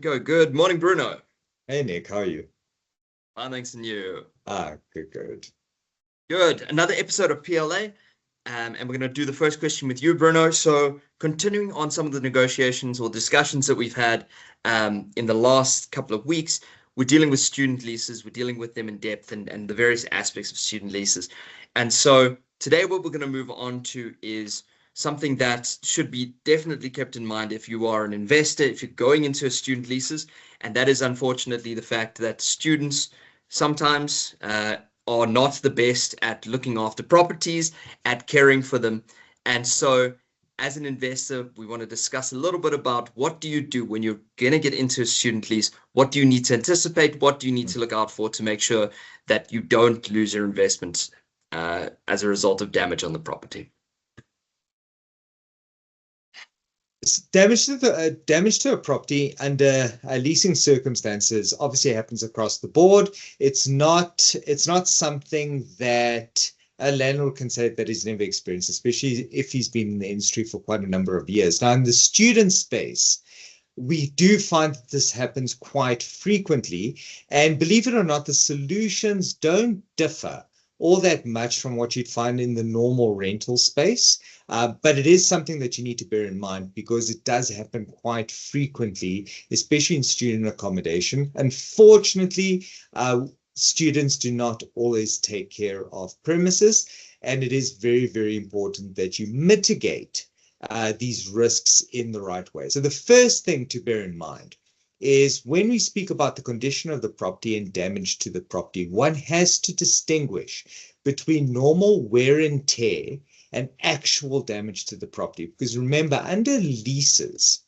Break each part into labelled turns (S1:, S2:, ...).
S1: Go. Good morning, Bruno.
S2: Hey Nick, how are you?
S1: Fine, thanks, and you.
S2: Good.
S1: Good. Another episode of PLA, and we're going to do the first question with you, Bruno. So, continuing on some of the negotiations or discussions that we've had in the last couple of weeks, we're dealing with student leases. We're dealing with them in depth and the various aspects of student leases. And so, today, what we're going to move on to is something that should be definitely kept in mind if you are an investor, if you're going into a student leases, and that is unfortunately the fact that students sometimes are not the best at looking after properties, at caring for them. And so, as an investor, we want to discuss a little bit about what do you do when you're going to get into a student lease? What do you need to anticipate? What do you need to look out for to make sure that you don't lose your investment as a result of damage on the property?
S2: Damage to a property under leasing circumstances obviously happens across the board. It's not something that a landlord can say that he's never experienced, especially if he's been in the industry for quite a number of years. Now, in the student space, we do find that this happens quite frequently, and believe it or not, the solutions don't differ all that much from what you'd find in the normal rental space. But it is something that you need to bear in mind because it does happen quite frequently, especially in student accommodation. Unfortunately, students do not always take care of premises, and it is very, very important that you mitigate these risks in the right way. So the first thing to bear in mind is when we speak about the condition of the property and damage to the property, one has to distinguish between normal wear and tear and actual damage to the property. Because remember, under leases,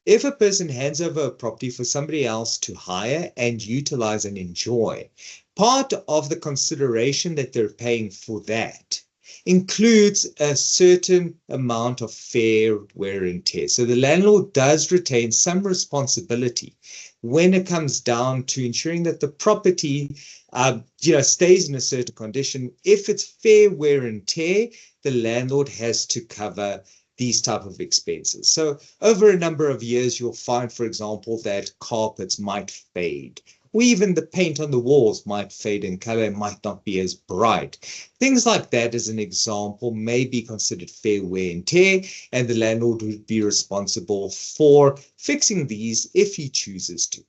S2: if a person hands over a property for somebody else to hire and utilize and enjoy, part of the consideration that they're paying for that includes a certain amount of fair wear and tear. So the landlord does retain some responsibility when it comes down to ensuring that the property stays in a certain condition. If it's fair wear and tear, the landlord has to cover these type of expenses. So over a number of years, you'll find, for example, that carpets might fade, or even the paint on the walls might fade in color and might not be as bright. Things like that, as an example, may be considered fair wear and tear, and the landlord would be responsible for fixing these if he chooses to.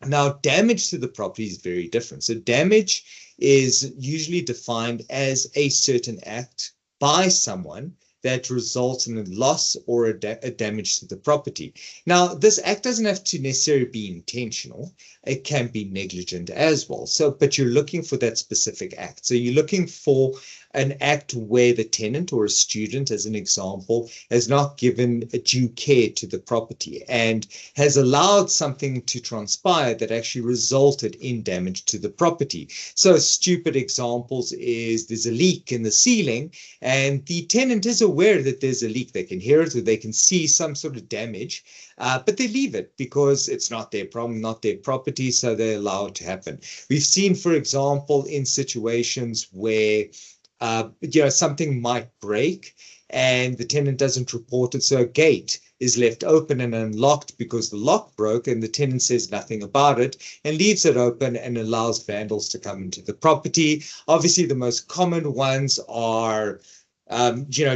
S2: Now, damage to the property is very different. So damage is usually defined as a certain act by someone that results in a loss or a damage to the property. Now, this act doesn't have to necessarily be intentional. It can be negligent as well. So, but you're looking for that specific act. So you're looking for an act where the tenant or a student, as an example, has not given a due care to the property and has allowed something to transpire that actually resulted in damage to the property. So stupid examples is there's a leak in the ceiling and the tenant is aware that there's a leak. They can hear it or they can see some sort of damage, but they leave it because it's not their problem, not their property, so they allow it to happen. We've seen, for example, in situations where something might break and the tenant doesn't report it, so a gate is left open and unlocked because the lock broke, and the tenant says nothing about it and leaves it open and allows vandals to come into the property. Obviously, the most common ones are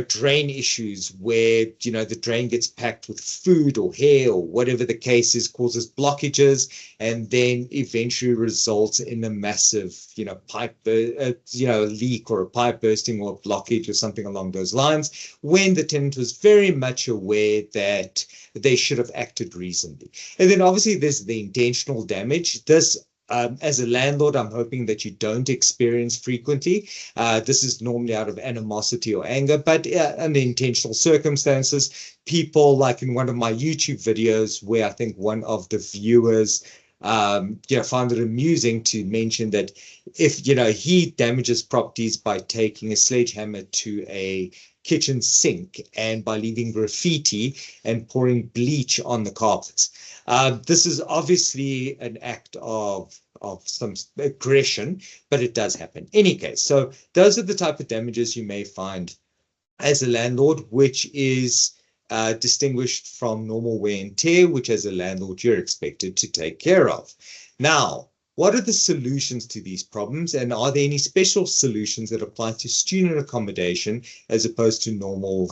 S2: drain issues where, the drain gets packed with food or hair or whatever the case is, causes blockages, and then eventually results in a massive, pipe, leak or a pipe bursting or a blockage or something along those lines, when the tenant was very much aware that they should have acted reasonably. And then obviously there's the intentional damage. This as a landlord, I'm hoping that you don't experience frequently. This is normally out of animosity or anger, but under intentional circumstances. People, like in one of my YouTube videos, where I think one of the viewers found it amusing to mention that if, he damages properties by taking a sledgehammer to a kitchen sink and by leaving graffiti and pouring bleach on the carpets. This is obviously an act of some aggression, but it does happen. In any case, so those are the type of damages you may find as a landlord, which is distinguished from normal wear and tear, which as a landlord you're expected to take care of. Now, what are the solutions to these problems, and are there any special solutions that apply to student accommodation as opposed to normal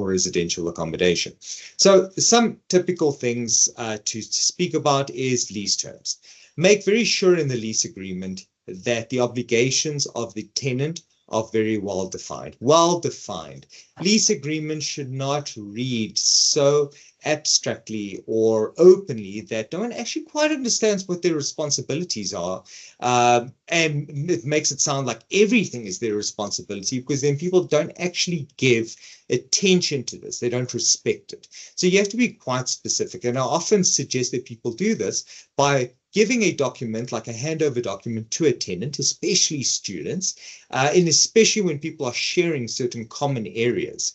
S2: residential accommodation? So some typical things to speak about is lease terms. Make very sure in the lease agreement that the obligations of the tenant are very well defined. Well defined. Lease agreements should not read so abstractly or openly that no one actually quite understands what their responsibilities are. And it makes it sound like everything is their responsibility, because then people don't actually give attention to this. They don't respect it. So you have to be quite specific. And I often suggest that people do this by giving a document, like a handover document, to a tenant, especially students, and especially when people are sharing certain common areas.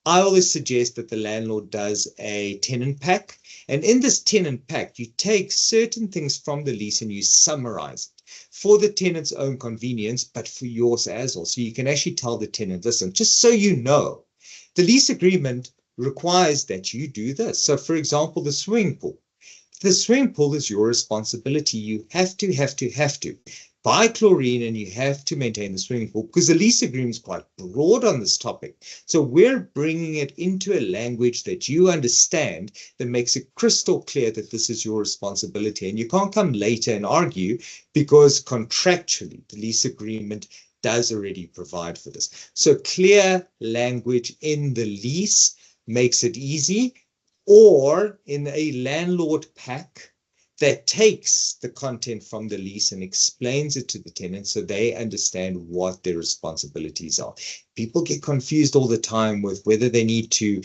S2: I always suggest that the landlord does a tenant pack. And in this tenant pack, you take certain things from the lease and you summarize it for the tenant's own convenience, but for yours as well. So you can actually tell the tenant, listen, just so you know, the lease agreement requires that you do this. So for example, the swimming pool. The swimming pool is your responsibility. You have to buy chlorine, and you have to maintain the swimming pool, because the lease agreement is quite broad on this topic. So we're bringing it into a language that you understand, that makes it crystal clear that this is your responsibility. And you can't come later and argue, because contractually the lease agreement does already provide for this. So clear language in the lease makes it easy, or in a landlord pack that takes the content from the lease and explains it to the tenant so they understand what their responsibilities are. People get confused all the time with whether they need to,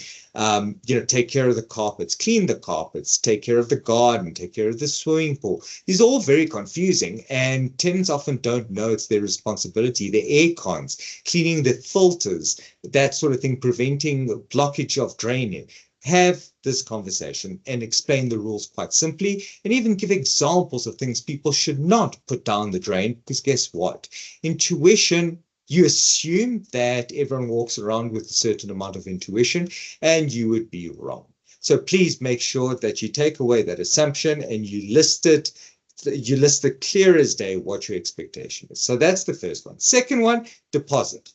S2: take care of the carpets, clean the carpets, take care of the garden, take care of the swimming pool. These are all very confusing, and tenants often don't know it's their responsibility. The air cons, cleaning the filters, that sort of thing, preventing blockage of drainage. Have this conversation and explain the rules quite simply, and even give examples of things people should not put down the drain, because guess what? Intuition, you assume that everyone walks around with a certain amount of intuition, and you would be wrong. So please make sure that you take away that assumption and you list it. You list it clear as day what your expectation is. So that's the first one. Second one, deposit.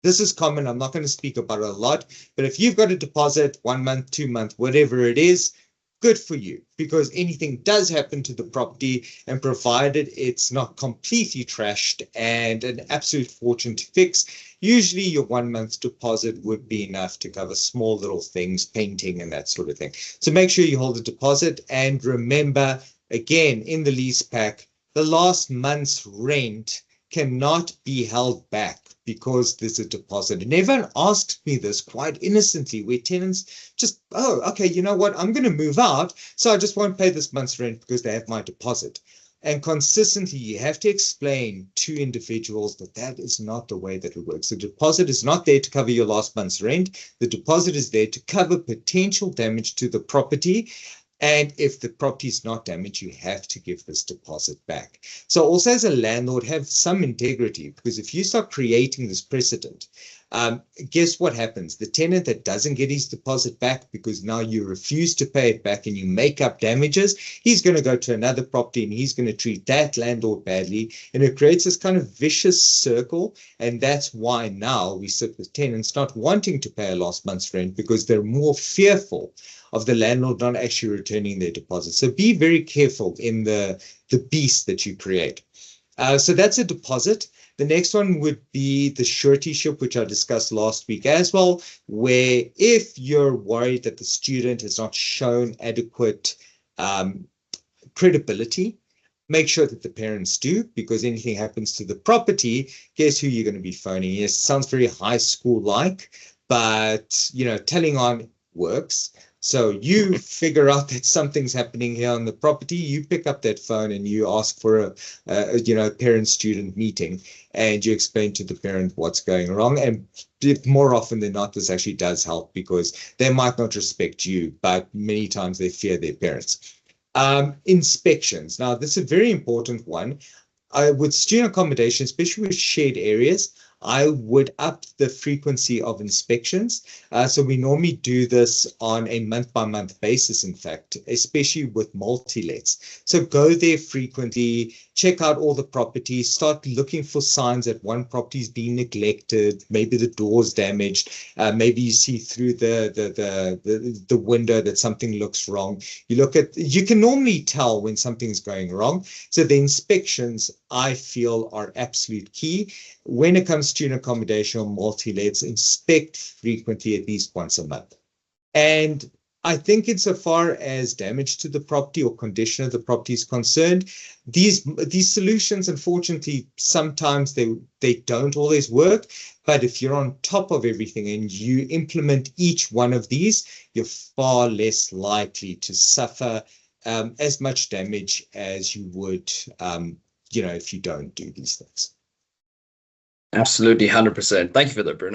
S2: This is common. I'm not going to speak about it a lot, but if you've got a deposit, 1 month, 2 months, whatever it is, good for you, because anything does happen to the property, and provided it's not completely trashed and an absolute fortune to fix, usually your 1 month's deposit would be enough to cover small little things, painting and that sort of thing. So make sure you hold a deposit, and remember, again, in the lease pack, the last month's rent cannot be held back because there's a deposit. And everyone asked me this quite innocently, where tenants just, oh, okay, you know what, I'm going to move out, so I just won't pay this month's rent because they have my deposit. And consistently, you have to explain to individuals that that is not the way that it works. The deposit is not there to cover your last month's rent. The deposit is there to cover potential damage to the property. And if the property is not damaged, you have to give this deposit back. So also, as a landlord, have some integrity, because if you start creating this precedent, guess what happens? The tenant that doesn't get his deposit back because now you refuse to pay it back and you make up damages, he's going to go to another property and he's going to treat that landlord badly. And it creates this kind of vicious circle. And that's why now we sit with tenants not wanting to pay a last month's rent, because they're more fearful of the landlord not actually returning their deposit. So be very careful in the beast that you create. So that's a deposit. The next one would be the suretyship, which I discussed last week as well, where if you're worried that the student has not shown adequate credibility, make sure that the parents do, because anything happens to the property, guess who you're going to be phoning? Yes, it sounds very high school-like, but, telling on works. So you figure out that something's happening here on the property, you pick up that phone and you ask for a parent-student meeting, and you explain to the parent what's going wrong. And more often than not, this actually does help, because they might not respect you, but many times they fear their parents. Inspections. Now, this is a very important one. With student accommodation, especially with shared areas, I would up the frequency of inspections. So we normally do this on a month-by-month basis, in fact, especially with multi-lets. So go there frequently, check out all the properties, start looking for signs that one property is being neglected, maybe the door's damaged, maybe you see through the window that something looks wrong. You can normally tell when something's going wrong. So the inspections, I feel, are absolute key. When it comes to an accommodation or multi-lets, inspect frequently, at least once a month. And I think insofar as damage to the property or condition of the property is concerned, these solutions, unfortunately, sometimes they don't always work. But if you're on top of everything and you implement each one of these, you're far less likely to suffer as much damage as you would, if you don't do these things.
S1: Absolutely, 100%. Thank you for that, Bruno.